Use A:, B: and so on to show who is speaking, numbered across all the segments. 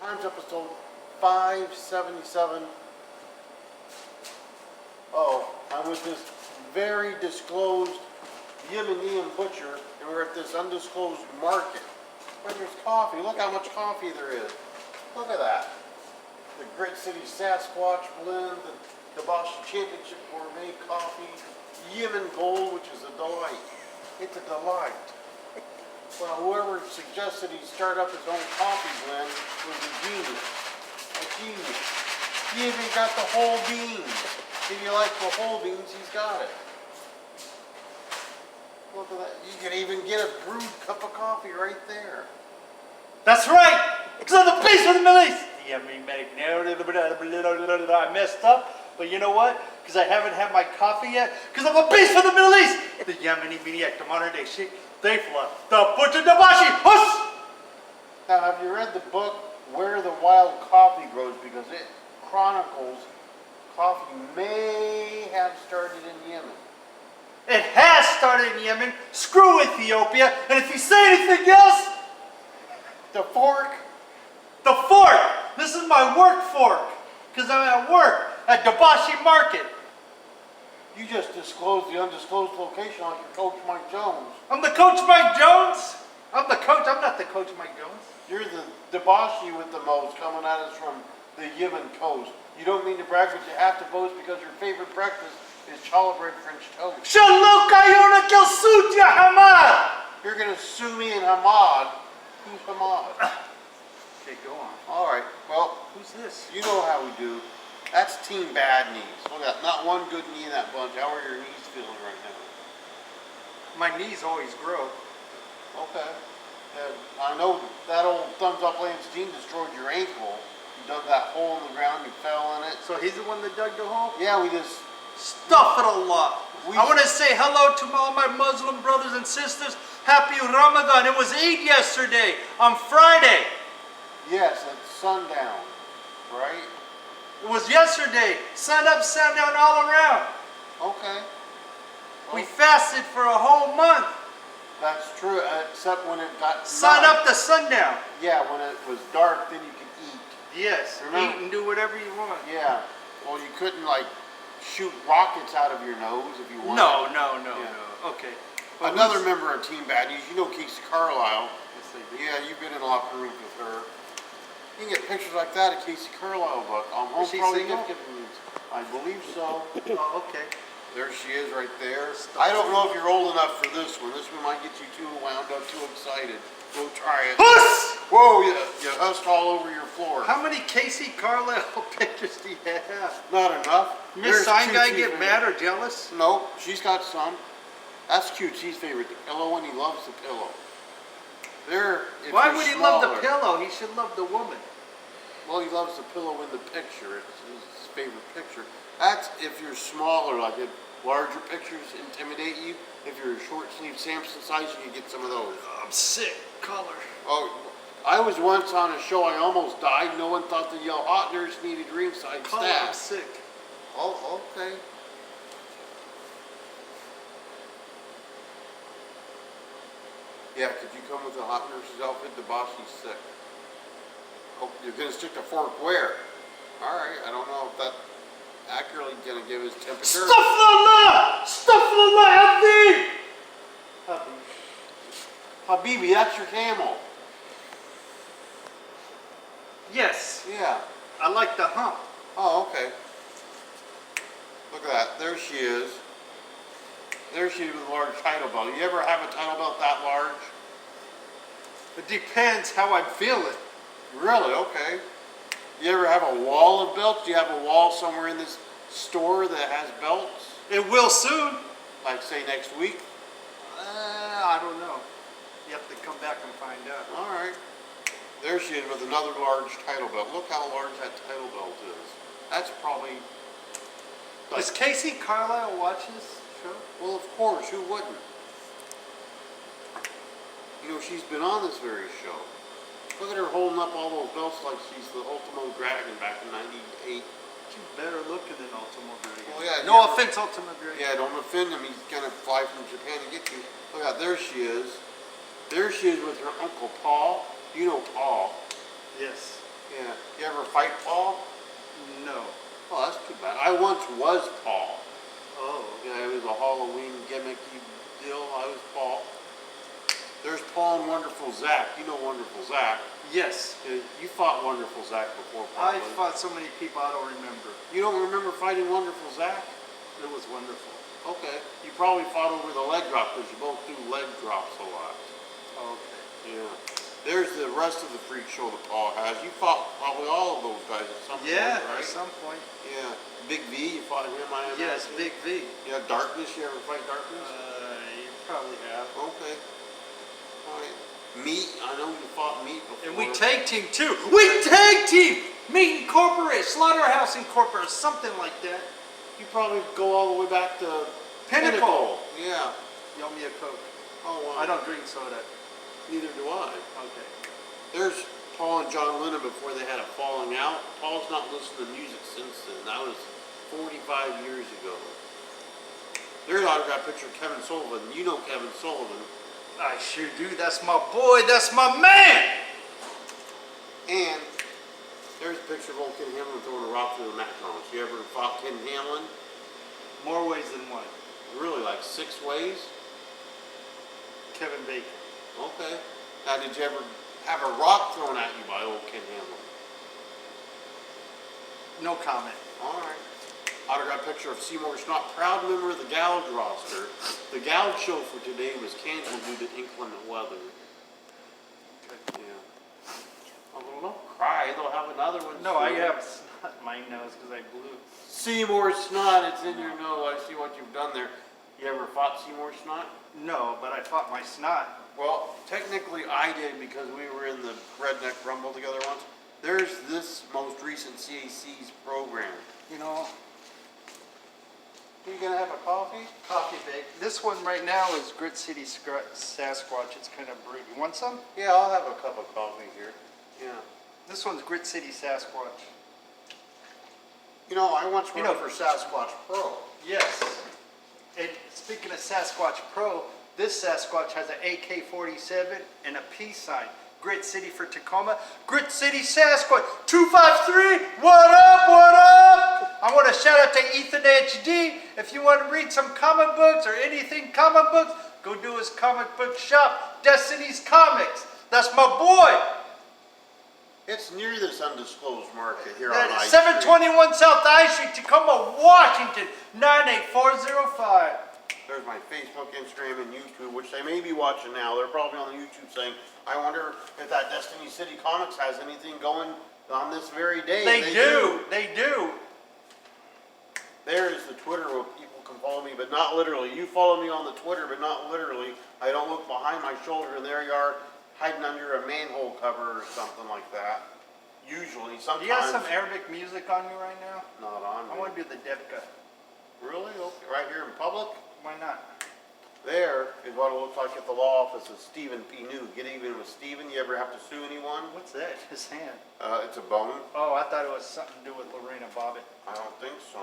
A: Times episode 577. Oh, I'm with this very disclosed Yemeni butcher, and we're at this undisclosed market where there's coffee. Look how much coffee there is. Look at that. The Grit City Sasquatch blend, the Dobashi Championship Gourmet Coffee, Yemen Gold, which is a delight. It's a delight. Well, whoever suggested he start up his own coffee blend was a genius. A genius. He even got the whole beans. If you like the whole beans, he's got it. Look at that. You can even get a brewed cup of coffee right there.
B: That's right! Because I'm the beast of the Middle East! I messed up, but you know what? Because I haven't had my coffee yet, because I'm a beast of the Middle East! The Yemeni maniac, the modern day Sheikh, Diafullah, the butcher Dobashi! Hush!
A: Now, have you read the book, Where the Wild Coffee Grows? Because it chronicles coffee may have started in Yemen.
B: It has started in Yemen. Screw Ethiopia. And if you say anything else,
A: The fork.
B: the fork. This is my work fork. Because I'm at work at Dobashi Market.
A: You just disclosed the undisclosed location like your coach Mike Jones.
B: I'm the coach Mike Jones. I'm the coach. I'm not the coach Mike Jones.
A: You're the Dobashi with the most coming at us from the Yemen coast. You don't mean to brag, but you have to boast because your favorite breakfast is challah bread French toast.
B: Shalom kayona kilsut ya Hamad.
A: You're going to sue me and Hamad. Who's Hamad?
B: Okay, go on.
A: All right, well,
B: Who's this?
A: you know how we do. That's Team Bad Knees. Look at that. Not one good knee in that bunch. How are your knees feeling right now?
B: My knees always grow.
A: Okay. And I know that old thumbs up Lance Dean destroyed your ankle. You dug that hole in the ground, you fell in it.
B: So he's the one that dug the hole?
A: Yeah, we just...
B: Astaghfirullah. I want to say hello to all my Muslim brothers and sisters. Happy Ramadan. It was Eid yesterday, on Friday.
A: Yes, at sundown, right?
B: It was yesterday. Sun up, sun down, all around.
A: Okay.
B: We fasted for a whole month.
A: That's true, except when it got
B: Sun
A: night.
B: up to sundown.
A: Yeah, when it was dark, then you could eat.
B: Yes,
A: Remember?
B: eat and do whatever you want.
A: Yeah. Well, you couldn't, like, shoot rockets out of your nose if you wanted.
B: No.
A: Yeah.
B: Okay.
A: Another member of Team Bad News, you know Casey Carlisle.
B: Yes, I do.
A: Yeah, you've been in locker rooms with her. You can get pictures like that at Casey Carlisle book on Home
B: Is she
A: Pro
B: single?
A: Gift Rooms. I believe so.
B: Oh, okay.
A: There she is right there. I don't know if you're old enough for this one. This one might get you too wound up, too excited. Go try it.
B: Huss!
A: Whoa, you husked all over your floor.
B: How many Casey Carlisle pictures do you have?
A: Not enough.
B: Miss Sign
A: There's
B: Guy
A: QT's
B: get
A: favorite.
B: mad or jealous?
A: No, she's got some. That's QT's favorite, the pillow, and he loves the pillow.
B: Why would he love the pillow? He should love the woman.
A: Well, he loves the pillow in the picture. It's his favorite picture. That's if you're smaller, like if larger pictures intimidate you. If you're a short sleeve Samson size, you can get some of those.
B: I'm sick. Color.
A: Oh, I was once on a show, I almost died. No one thought the yell hot nurse needed ringside
B: Color. I'm
A: staff.
B: sick.
A: Oh, okay. Yeah, could you come with a hot nurse's outfit? Dobashi's sick. Oh, you're going to stick the fork where? All right, I don't know if that accurately going to give his temperature.
B: Astaghfirullah! Astaghfirullah, Habib!
A: Habibi, that's your camel.
B: Yes.
A: Yeah.
B: I like the hump.
A: Oh, okay. Look at that. There she is. There she is with a large title belt. You ever have a title belt that large?
B: It depends how I'm feeling.
A: Really? Okay. You ever have a wall of belts? Do you have a wall somewhere in this store that has belts?
B: It will soon.
A: Like, say, next week?
B: I don't know. You have to come back and find out.
A: All right. There she is with another large title belt. Look how large that title belt is. That's probably...
B: Does Casey Carlisle watch this show?
A: Well, of course. Who wouldn't? You know, she's been on this very show. Look at her holding up all those belts like she's the Ultimo Dragon back in '98.
B: She's better looking than Ultimo Dragon.
A: Well, yeah,
B: no
A: yeah.
B: offense, Ultimo Dragon.
A: Yeah, don't offend him. He's going to fly from Japan to get you. Look out, there she is. There she is with her Uncle Paul. You know Paul.
B: Yes.
A: You ever fight Paul?
B: No.
A: Oh, that's too bad. I once was Paul.
B: Oh.
A: Yeah, it was a Halloween gimmicky deal. I was Paul. There's Paul and Wonderful Zach. You know Wonderful Zach.
B: Yes.
A: You fought Wonderful Zach before,
B: I
A: probably.
B: fought so many people I don't remember.
A: You don't remember fighting Wonderful Zach?
B: It was wonderful.
A: Okay. You probably fought over the leg drop because you both do leg drops a lot.
B: Okay.
A: Yeah. There's the rest of the freak show that Paul has. You fought probably all of those guys at some point, right?
B: At some point.
A: Yeah. Big V, you fought him, I imagine.
B: Yes, Big V.
A: Yeah, Darkness, you ever fight Darkness?
B: You probably have.
A: Okay. Alright. Meat, I know you fought Meat before.
B: And we tag team too. We tag team! Meat Incorporated, Slaughterhouse Incorporated, something like that.
A: You probably go all the way back to
B: Pinnacle.
A: Yeah.
B: Yell me a Coke.
A: Oh, wow.
B: I don't drink soda.
A: Neither do I.
B: Okay.
A: There's Paul and John Lennon before they had a falling out. Paul's not listened to music since then. That was 45 years ago. There's an autograph picture of Kevin Sullivan. You know Kevin Sullivan.
B: I sure do. That's my boy. That's my man.
A: And there's a picture of old Ken Hamlin throwing a rock through the McDonald's. You ever fought Ken Hamlin?
B: More ways than one.
A: Really, like 6 ways?
B: Kevin Bacon.
A: Okay. Now, did you ever have a rock thrown at you by old Ken Hamlin?
B: No comment.
A: All right. Autograph picture of Seymour Schnott, proud member of the Gouge roster. The Gouge show for today was canceled due to inclement weather. Yeah. Oh, well, don't cry. They'll have another one.
B: No, I
A: soon.
B: have snot in my nose because I blew.
A: Seymour Schnott, it's in your nose. I see what you've done there. You ever fought Seymour Schnott?
B: No, but I fought my snot.
A: Well, technically I did because we were in the Redneck Rumble together once. There's this most recent CAC's program.
B: You know,
A: You gonna have a coffee?
B: coffee bake. This one right now is Grit City Sasquatch. It's kind of brewed. You want some?
A: Yeah, I'll have a cup of coffee here. Yeah.
B: This one's Grit City Sasquatch.
A: You know, I once
B: You
A: worked
B: know-
A: for Sasquatch Pro.
B: Yes. And speaking of Sasquatch Pro, this Sasquatch has an AK-47 and a peace sign. Grit City for Tacoma. Grit City Sasquatch 253. What up? What up? I want to shout out to Ethan HD. If you want to read some comic books or anything comic books, go do his comic book shop, Destiny's Comics. That's my boy.
A: It's near this undisclosed market here on
B: That
A: I
B: is 721 South I Street, Tacoma, Washington, 98405.
A: There's my Facebook, Instagram, and YouTube, which they may be watching now. They're probably on the YouTube saying, I wonder if that Destiny City Comics has anything going on this very day.
B: They do. They do.
A: There is the Twitter where people can follow me, but not literally. You follow me on the Twitter, but not literally. I don't look behind my shoulder, and there you are, hiding under a manhole cover or something like that. Usually, sometimes.
B: You got some Arabic music on you right now?
A: Not on me.
B: I want to do the Devka.
A: Really? Okay. Right here in public?
B: Why not?
A: There is what it looks like at the law office of Stephen P. New. Get even with Stephen. You ever have to sue anyone?
B: What's that? His hand.
A: It's a bone.
B: Oh, I thought it was something to do with Lorena Bobbitt.
A: I don't think so.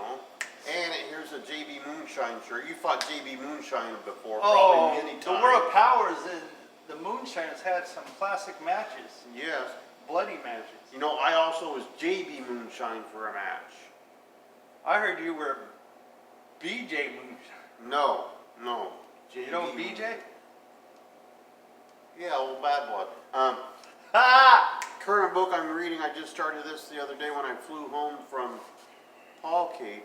A: And here's a JB Moonshine shirt. You fought JB Moonshine before,
B: Oh,
A: probably many
B: the
A: times.
B: World Powers and the Moonshiners had some classic matches.
A: Yes.
B: Bloody matches.
A: You know, I also was JB Moonshine for a match.
B: I heard you were BJ Moonshine.
A: No. JB
B: You know BJ?
A: Yeah, old bad blood.
B: Ha!
A: Current book I'm reading, I just started this the other day when I flew home from Paul Cape.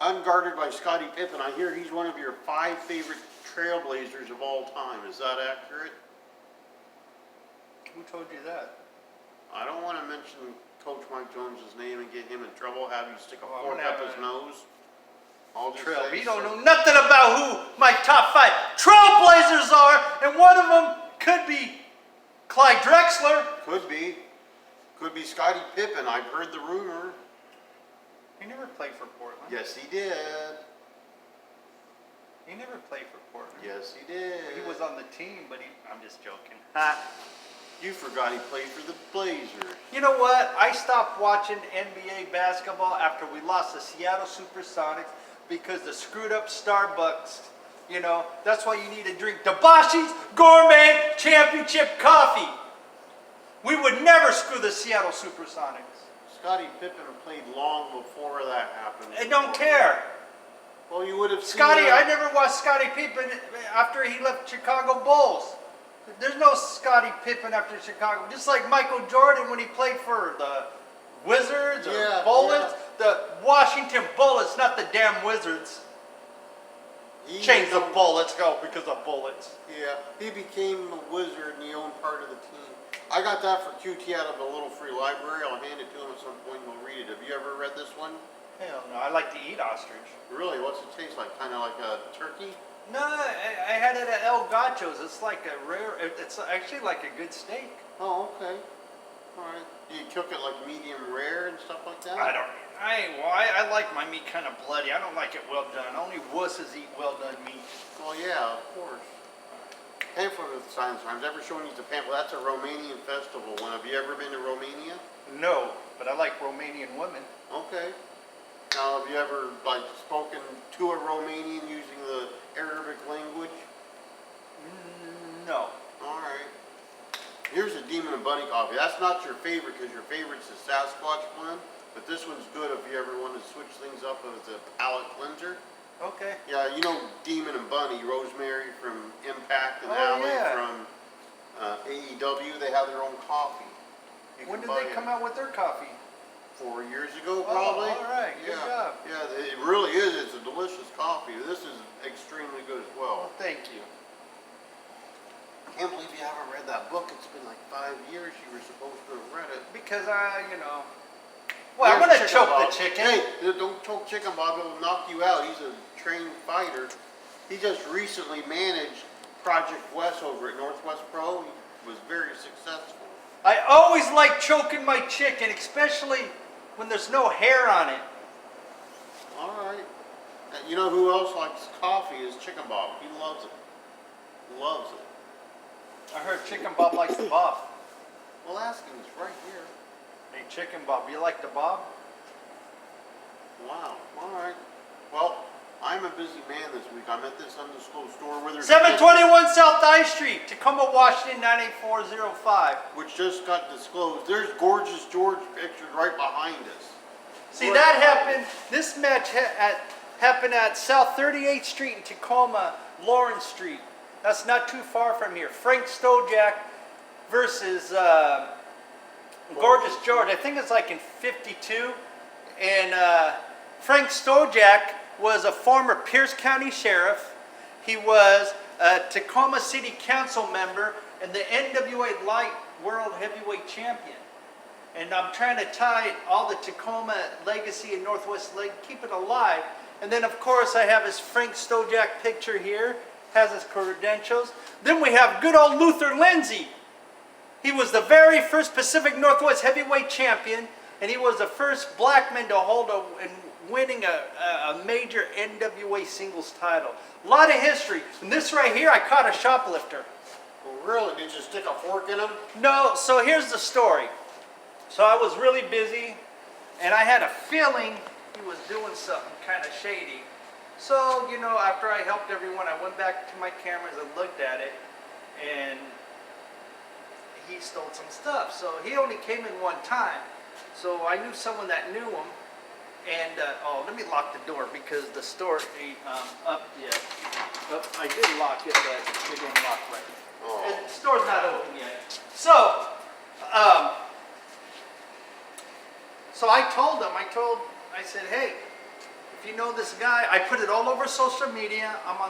A: Unguarded by Scottie Pippen. I hear he's one of your 5 favorite trailblazers of all time. Is that accurate?
B: Who told you that?
A: I don't want to mention Coach Mike Jones's name and get him in trouble, have you stick a
B: Oh, I'm
A: fork
B: gonna
A: up
B: have
A: his
B: a-
A: nose. I'll just
B: Trail.
A: say
B: You don't
A: so.
B: know nothing about who my top 5 trailblazers are, and one of them could be Clyde Drexler.
A: Could be. Could be Scottie Pippen. I've heard the rumor.
B: He never played for Portland.
A: Yes, he did.
B: He never played for Portland.
A: Yes, he did.
B: He was on the team, but I'm just joking.
A: You forgot he played for the Blazers.
B: You know what? I stopped watching NBA basketball after we lost the Seattle Supersonics because the screwed up Starbucks. You know, that's why you need to drink Dobashi's Gourmet Championship Coffee. We would never screw the Seattle Supersonics.
A: Scottie Pippen played long before that happened.
B: I don't care.
A: Well, you would have seen
B: Scotty, I never watched Scottie Pippen after he left Chicago Bulls. There's no Scottie Pippen after Chicago. Just like Michael Jordan when he played for the Wizards or Bullets.
A: Yeah.
B: The Washington Bullets, not the damn Wizards. Change the Bullets, go because of bullets.
A: Yeah, he became a Wizard and he owned part of the team. I got that for QT out of a little free library. I'll hand it to him at some point and we'll read it. Have you ever read this one?
B: Hell no, I like to eat ostrich.
A: Really? What's it taste like? Kind of like a turkey?
B: No, I had it at El Gacho's. It's like a rare, it's actually like a good steak.
A: Oh, okay. All right. Do you cook it like medium rare and stuff like that?
B: I like my meat kind of bloody. I don't like it well done. Only wusses eat well done meat.
A: Well, yeah, of course. Pamphlet of the Science Times. Ever shown you the pamphlet? That's a Romanian festival one. Have you ever been to Romania?
B: No, but I like Romanian women.
A: Okay. Now, have you ever spoken to a Romanian using the Arabic language?
B: No.
A: All right. Here's a Demon and Bunny coffee. That's not your favorite because your favorite's the Sasquatch blend, but this one's good if you ever want to switch things up as a palate cleanser.
B: Okay.
A: Yeah, you know Demon and Bunny, Rosemary from Impact and
B: Oh,
A: Alley
B: yeah.
A: from AEW. They have their own coffee.
B: When did they come out with their coffee?
A: 4 years ago, probably.
B: Oh, all right. Good job.
A: Yeah, it really is. It's a delicious coffee. This is extremely good as well.
B: Well, thank you.
A: Can't believe you haven't read that book. It's been like 5 years. You were supposed to have read it.
B: Because well, I'm gonna choke the chicken.
A: Hey, don't choke Chicken Bob. It'll knock you out. He's a trained fighter. He just recently managed Project West over at Northwest Pro. He was very successful.
B: I always like choking my chicken, especially when there's no hair on it.
A: All right. And you know who else likes coffee is Chicken Bob. He loves it. Loves it.
B: I heard Chicken Bob likes the bob.
A: Well, ask him. He's right here.
B: Hey, Chicken Bob, you like the bob?
A: Wow. All right. Well, I'm a busy man this week. I'm at this undisclosed store where there's
B: 721 South I Street, Tacoma, Washington, 98405.
A: which just got disclosed. There's Gorgeous George pictured right behind us.
B: See, that happened, this match happened at South 38th Street in Tacoma, Lawrence Street. That's not too far from here. Frank Stojak versus Gorgeous George. I think it's like in 52. And Frank Stojak was a former Pierce County Sheriff. He was a Tacoma City Council member and the NWA Light World Heavyweight Champion. And I'm trying to tie all the Tacoma legacy and Northwest Leg, keep it alive. And then of course I have his Frank Stojak picture here, has his credentials. Then we have good old Luther Lindsay. He was the very first Pacific Northwest Heavyweight Champion, and he was the first black man to hold and winning a major NWA singles title. A lot of history. And this right here, I caught a shoplifter.
A: Well, really? Did you stick a fork in him?
B: No, so here's the story. So I was really busy, and I had a feeling he was doing something kind of shady. So, after I helped everyone, I went back to my cameras and looked at it, and he stole some stuff. So he only came in one time. So I knew someone that knew him, and let me lock the door because the store ain't up yet. I did lock it, but it didn't lock right.
A: Oh.
B: The store's not open yet. So I said, hey, if you know this guy, I put it all over social media. I'm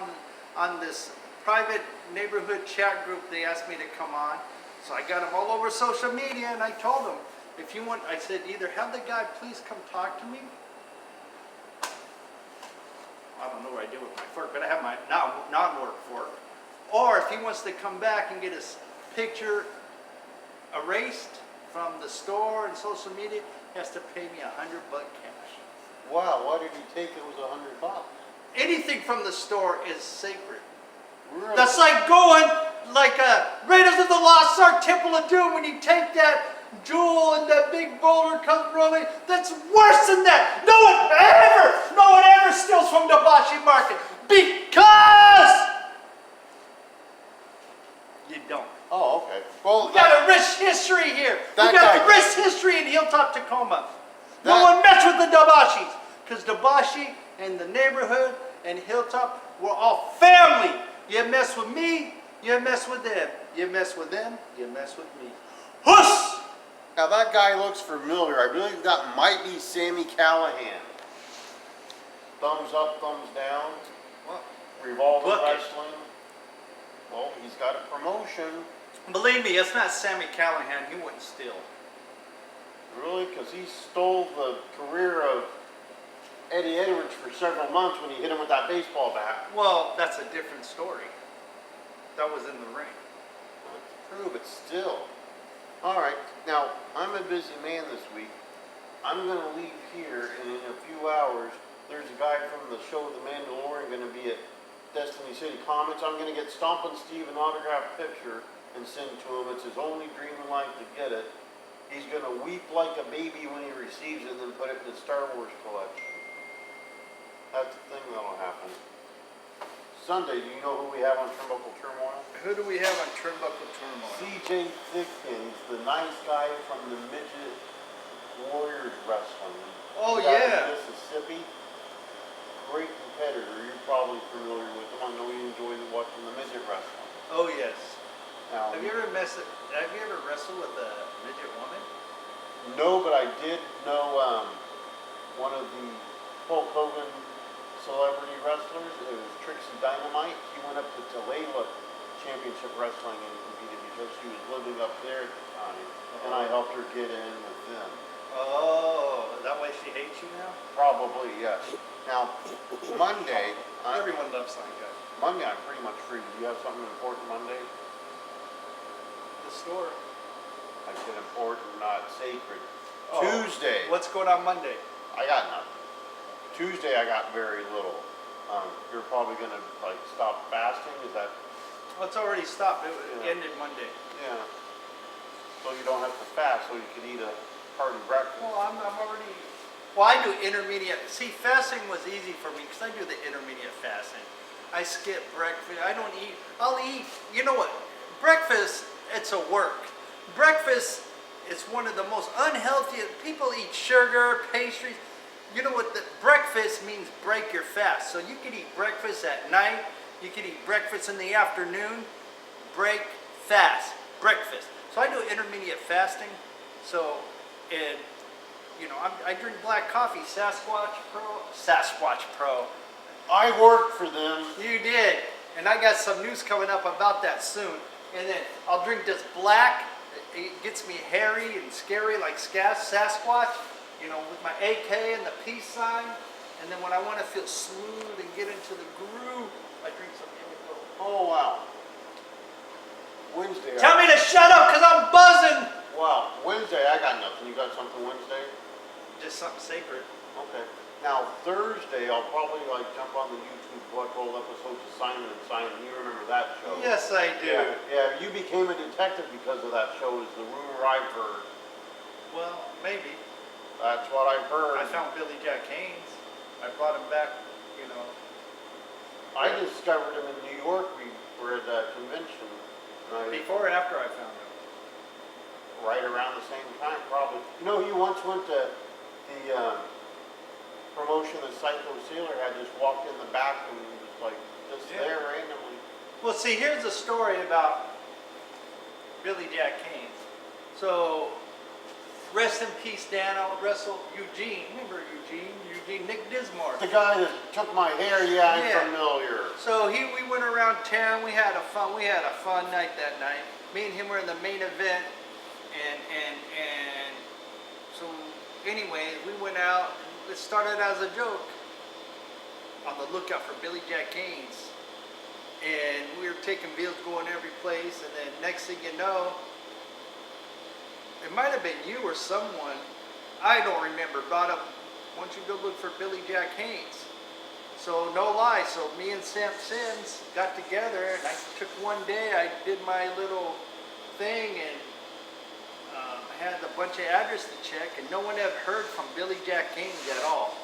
B: on this private neighborhood chat group. They asked me to come on. So I got him all over social media, and I told him, if you want, I said, either have the guy please come talk to me. I don't know what I did with my fork, but I have my non-work fork. Or if he wants to come back and get his picture erased from the store and social media, he has to pay me $100 cash.
A: Wow, why did he take it was $100?
B: Anything from the store is sacred.
A: Really?
B: That's like going like Raiders of the Lost Ark, Temple of Doom, when you take that jewel and that big boulder comes rolling. That's worse than that. No one ever steals from Dobashi Market because you don't.
A: Oh, okay. Well,
B: we got a rich history here. We
A: that
B: got
A: guy-
B: a rich history in Hilltop, Tacoma. No
A: That-
B: one messed with the Dobashis, because Dobashi and the neighborhood and Hilltop were all family. You mess with me, you mess with them. You mess with them, you mess with me. Huss!
A: Now that guy looks familiar. I believe that might be Sammy Callahan. Thumbs up, thumbs down.
B: Well,
A: Revolver
B: Book it.
A: wrestling. Well, he's got a promotion.
B: believe me, it's not Sammy Callahan. He wouldn't steal.
A: Really? Because he stole the career of Eddie Edwards for several months when he hit him with that baseball bat.
B: Well, that's a different story. That was in the ring.
A: That's true, but still. All right. Now, I'm a busy man this week. I'm going to leave here, and in a few hours, there's a guy from the show The Mandalorian going to be at Destiny City Comics. I'm going to get Stompin' Steve an autographed picture and send to him. It's his only dream in life to get it. He's going to weep like a baby when he receives it and then put it in his Star Wars collection. That's the thing that'll happen. Sunday, do you know who we have on Turnbuckle Turmoil?
B: Who do we have on Turnbuckle Turmoil?
A: CJ Thickens, the nice guy from the Midget Warriors Wrestling.
B: Oh,
A: He's out of
B: yeah.
A: Mississippi. Great competitor. You're probably familiar with him. I know you enjoy watching the midget wrestling.
B: Oh, yes.
A: Now,
B: Have you ever wrestled with a midget woman?
A: no, but I did know one of the Hulk Hogan celebrity wrestlers. It was Trixie Dynamite. She went up to Tulalip Championship Wrestling and competed because she was living up there at the time. And I helped her get in with them.
B: Oh, is that why she hates you now?
A: Probably, yes. Now, Monday,
B: Everyone loves that guy.
A: Monday I'm pretty much free. Do you have something important Monday?
B: The store.
A: I said important, not sacred.
B: Oh.
A: Tuesday,
B: What's going on Monday?
A: I got nothing. Tuesday I got very little. You're probably gonna like stop fasting, is that?
B: Well, it's already stopped. It
A: Yeah.
B: ended Monday.
A: Yeah. So you don't have to fast, so you could eat a hearty breakfast.
B: Well, I'm already. Well, I do intermediate. See, fasting was easy for me because I do the intermediate fasting. I skip breakfast. I don't eat. I'll eat. You know what? Breakfast, it's a work. Breakfast is one of the most unhealthy. People eat sugar, pastries. You know what? The breakfast means break your fast. So you could eat breakfast at night. You could eat breakfast in the afternoon. Break fast. Breakfast. So I do intermediate fasting. So, and you know, I drink black coffee, Sasquatch Pro.
A: I work for them.
B: You did, and I got some news coming up about that soon. And then I'll drink this black. It gets me hairy and scary like Sasquatch, you know, with my AK and the peace sign. And then when I want to feel smooth and get into the groove, I drink some Indigo.
A: Oh wow. Wednesday.
B: Tell me to shut up, cause I'm buzzing.
A: Wow. Wednesday I got nothing. You got something Wednesday?
B: Just something sacred.
A: Okay. Now Thursday I'll probably like jump on the YouTube Blood Roll episodes of Simon and Simon. You remember that show?
B: Yes, I do.
A: Yeah. You became a detective because of that show. Is the rumor I've heard?
B: Well, maybe.
A: That's what I've heard.
B: I found Billy Jack Haynes. I brought him back, you know.
A: I discovered him in New York. We were at a convention. And
B: Before or after I found him?
A: right around the same time, probably. You know, he once went to the promotion that Psycho Sealer had, just walked in the back and was like just there randomly.
B: Well, see, here's a story about Billy Jack Haynes. So, rest in peace, Dan. I'll wrestle Eugene. Remember Eugene? Nick Dismore.
A: The guy that took my hair, yeah, I'm
B: Yeah.
A: familiar.
B: So we went around town. We had a fun night that night. Me and him were in the main event, and so anyway, we went out. And it started as a joke. On the lookout for Billy Jack Haynes, and we were taking bills, going every place, and then next thing you know, it might have been you or someone, I don't remember, brought up, why don't you go look for Billy Jack Haynes? So no lie, so me and Sam Sims got together, and I took one day, I did my little thing, and I had a bunch of address to check, and no one had heard from Billy Jack Haynes at all.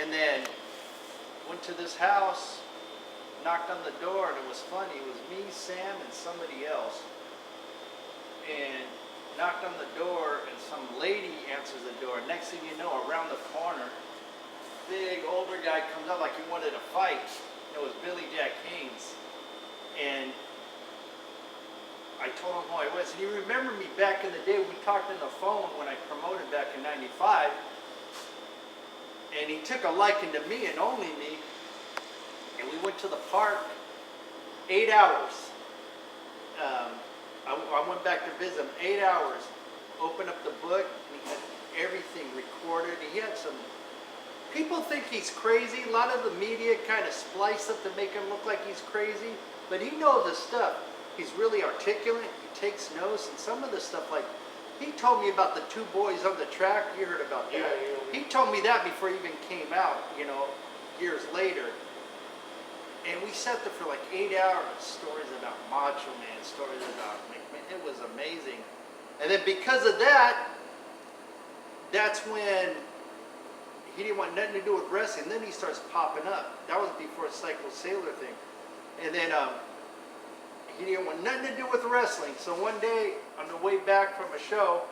B: And then went to this house, knocked on the door, and it was funny. It was me, Sam, and somebody else. and knocked on the door, and some lady answers the door. Next thing you know, around the corner, big older guy comes up like he wanted to fight. It was Billy Jack Haynes. And I told him who I was. And he remembered me back in the day. We talked on the phone when I promoted back in '95. And he took a liking to me and only me. And we went to the park 8 hours. I went back to visit him 8 hours. Opened up the book and he had everything recorded. He had some... People think he's crazy. A lot of the media kind of splice up to make him look like he's crazy. But he knows his stuff. He's really articulate. He takes notes. And some of the stuff, like, he told me about the 2 boys on the track. You heard about that.
A: Yeah.
B: He told me that before he even came out, you know, years later. And we sat there for like 8 hours. Stories about Macho Man. Stories about McMahon. It was amazing. And then because of that, that's when... He didn't want nothing to do with wrestling. Then he starts popping up. That was before Psycho Sailor thing. And then he didn't want nothing to do with wrestling. So one day, on the way back from a show,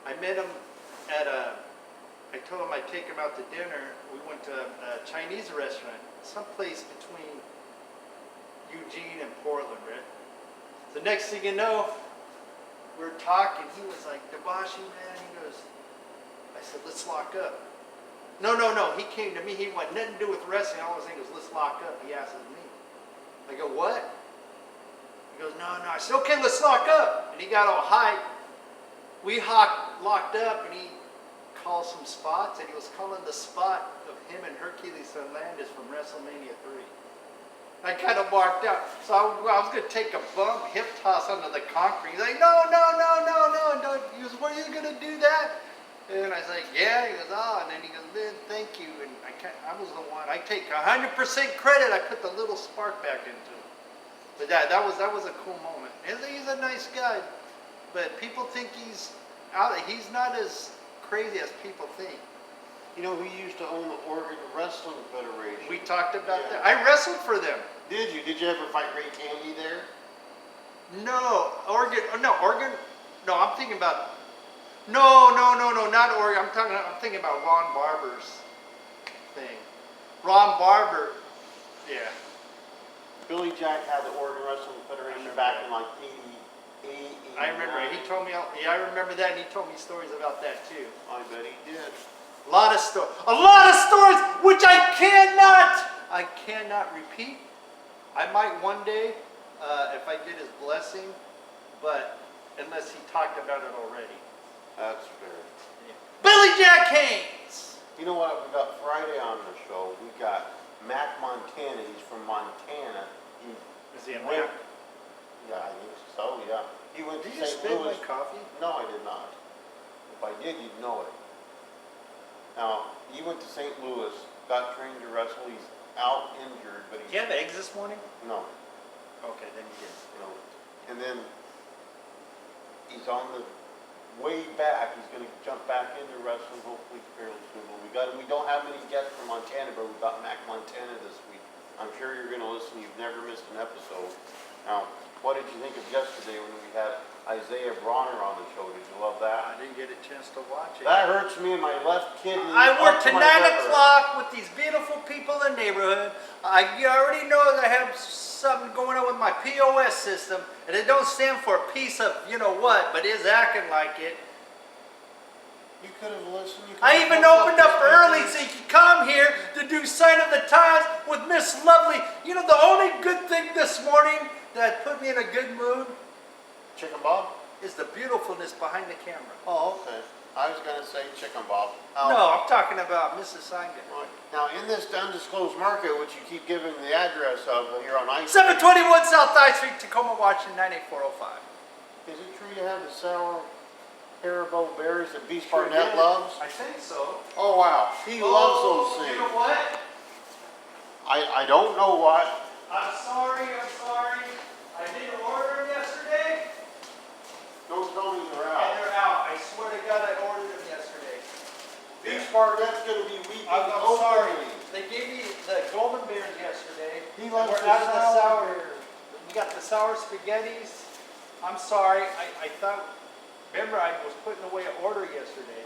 B: I met him at I told him I'd take him out to dinner. We went to a Chinese restaurant, someplace between Eugene and Portland, right? The next thing you know, we're talking. He was like, Dobashi, man. He goes, I said, let's lock up. No. He came to me. He wanted nothing to do with wrestling. All I was saying was, let's lock up. He asked me. I go, what? He goes, no. I said, okay, let's lock up. And he got all hyped. We locked up, and he called some spots, and he was calling the spot of him and Hercules Hernandez from WrestleMania 3. I kind of marked out. So I was going to take a bump, hip toss under the concrete. He's like, no. He goes, were you going to do that? And I was like, yeah. He goes, oh. And then he goes, man, thank you. And I was the one. I take 100% credit. I put the little spark back into it. But that was a cool moment. He's a nice guy. But people think he's not as crazy as people think.
A: You know, he used to own the Oregon Wrestling Federation.
B: We talked about that. I wrestled for them.
A: Did you? Did you ever fight Ray Candy there?
B: No, Oregon. No, I'm thinking about. No, not Oregon. I'm thinking about Ron Barber's thing. Ron Barber. Yeah.
A: Billy Jack had the Oregon Wrestling Federation back in like 88.
B: I remember. He told me. Yeah, I remember that, and he told me stories about that too.
A: I bet he did.
B: A lot of stories, which I cannot repeat. I might one day, if I get his blessing, but unless he talked about it already.
A: That's fair.
B: Yeah. Billy Jack Haynes.
A: You know what? We got Friday on the show. We got Mac Montana. He's from Montana.
B: Is he a
A: went,
B: Mac?
A: Yeah, I think so. Yeah. He went
B: Did
A: to
B: you
A: St.
B: spit
A: Louis.
B: my coffee?
A: No, I did not. If I did, you'd know it. Now, he went to St. Louis, got trained to wrestle. He's out injured, but he's...
B: Did you have eggs this morning?
A: No.
B: Okay, then you did.
A: No. And then he's on the way back. He's going to jump back into wrestling hopefully fairly soon. But we don't have many guests from Montana, but we got Mac Montana this week. I'm sure you're going to listen. You've never missed an episode. Now, what did you think of yesterday when we had Isaiah Bronner on the show? Did you love that?
B: I didn't get a chance to watch it.
A: That hurts me in my left kidney.
B: I work to 9
A: liver.
B: o'clock with these beautiful people in the neighborhood. You already know that I have something going on with my POS system, and it don't stand for a piece of you know what, but is acting like it.
A: You could have listened.
B: I even opened up early so you could come here to do Sign of the Times with Miss Lovely. You know, the only good thing this morning that put me in a good mood
A: Chicken Bob?
B: is the beautifulness behind the camera.
A: Oh, okay. I was going to say Chicken Bob.
B: No, I'm talking about Mrs. Seinga.
A: Now, in this undisclosed market, which you keep giving the address of here on ice,
B: 721 South I Street, Tacoma, Washington, 98405.
A: is it true you have the sour Haribo berries that Beast
B: Sure
A: Barnett
B: did.
A: loves?
B: I think so.
A: Oh, wow. He loves those things.
B: You know what?
A: I don't know what.
B: I'm sorry. I didn't order them yesterday,
A: Don't tell me they're
B: and
A: out.
B: they're out. I swear to God, I ordered them yesterday.
A: Beast Barnett's going to be weeping
B: I'm sorry.
A: openly.
B: They gave me the golden bears yesterday.
A: He
B: and
A: loves
B: we're
A: the
B: out of the
A: sour
B: sour.
A: bears.
B: We got the sour spaghettis. I'm sorry. I thought. Remember, I was putting away an order yesterday.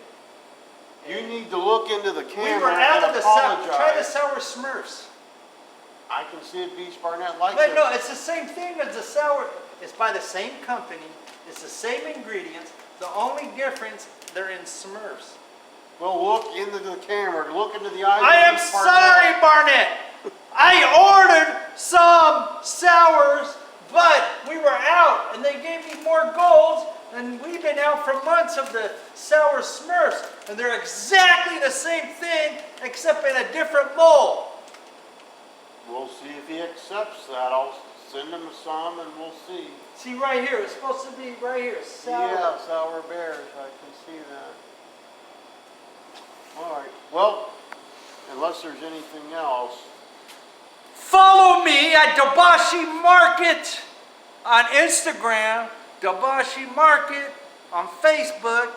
A: You need to look into the
B: We
A: camera
B: were out
A: and
B: of the sour.
A: apologize.
B: Try the sour Smurfs.
A: I can see it, Beach Barnett likes
B: But
A: it.
B: no, it's the same thing as the sour. It's by the same company. It's the same ingredients. The only difference, they're in Smurfs.
A: Well, look into the camera. Look into the eyes
B: I
A: of
B: am
A: Beach
B: sorry, Barnett. I ordered some sours, but we were out, and they gave me more golds, and we've been out for months of the sour Smurfs, and they're exactly the same thing, except in a different mold.
A: We'll see if he accepts that. I'll send him some and we'll see.
B: See right here, it's supposed to be right here, sour.
A: Yeah, sour bears. I can see that. All right. Well, unless there's anything else.
B: Follow me at Dobashi Market on Instagram, Dobashi Market on Facebook,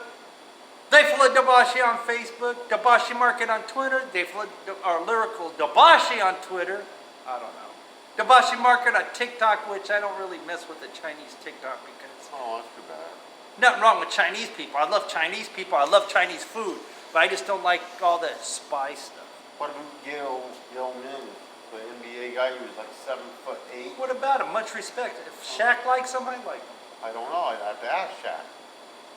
B: Diafullah Dobashi on Facebook, Dobashi Market on Twitter, Diafullah or Lyrical Dobashi on Twitter. I don't know. Dobashi Market on TikTok, which I don't really mess with the Chinese TikTok because
A: Oh, that's too bad.
B: nothing wrong with Chinese people. I love Chinese people. I love Chinese food, but I just don't like all the spice stuff.
A: What about Yao Ming, the NBA guy who was like 7'8"?
B: What about him? Much respect. If Shaq likes him, I like him.
A: I don't know. I'd have to ask Shaq.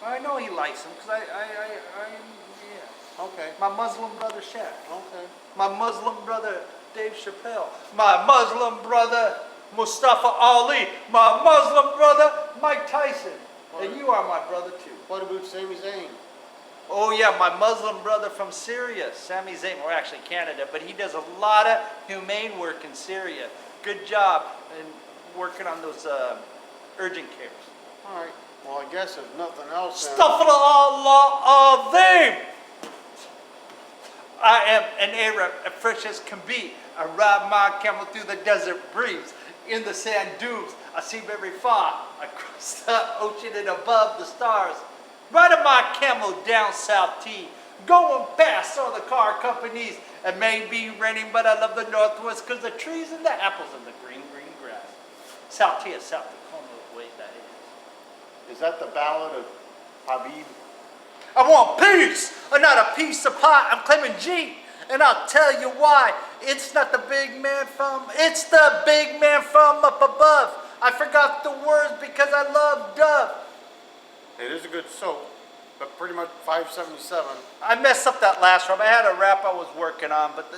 B: I know he likes him because yeah.
A: Okay.
B: My Muslim brother Shaq.
A: Okay.
B: My Muslim brother Dave Chappelle. My Muslim brother Mustafa Ali. My Muslim brother Mike Tyson. And you are my brother too.
A: What about Sami Zayn?
B: Oh yeah, my Muslim brother from Syria, Sami Zayn, or actually Canada, but he does a lot of humane work in Syria. Good job in working on those urgent cares.
A: All right. Well, I guess if nothing else, then
B: Astaghfirullah azim. I am an Arab, as fresh as can be. I ride my camel through the desert breeze. In the sand dunes, I see very far. I cross the ocean and above the stars. Riding my camel down South T. Going past all the car companies. It may be raining, but I love the Northwest because the trees and the apples and the green, green grass. South T is South Tacoma, the way that is.
A: is that the ballad of Habib?
B: I want peace, and not a piece of pie. I'm claiming G, and I'll tell you why. It's not the big man it's the big man from up above. I forgot the words because I love Dove.
A: It is a good soap, but pretty much 577.
B: I messed up that last rap. I had a rap I was working on, but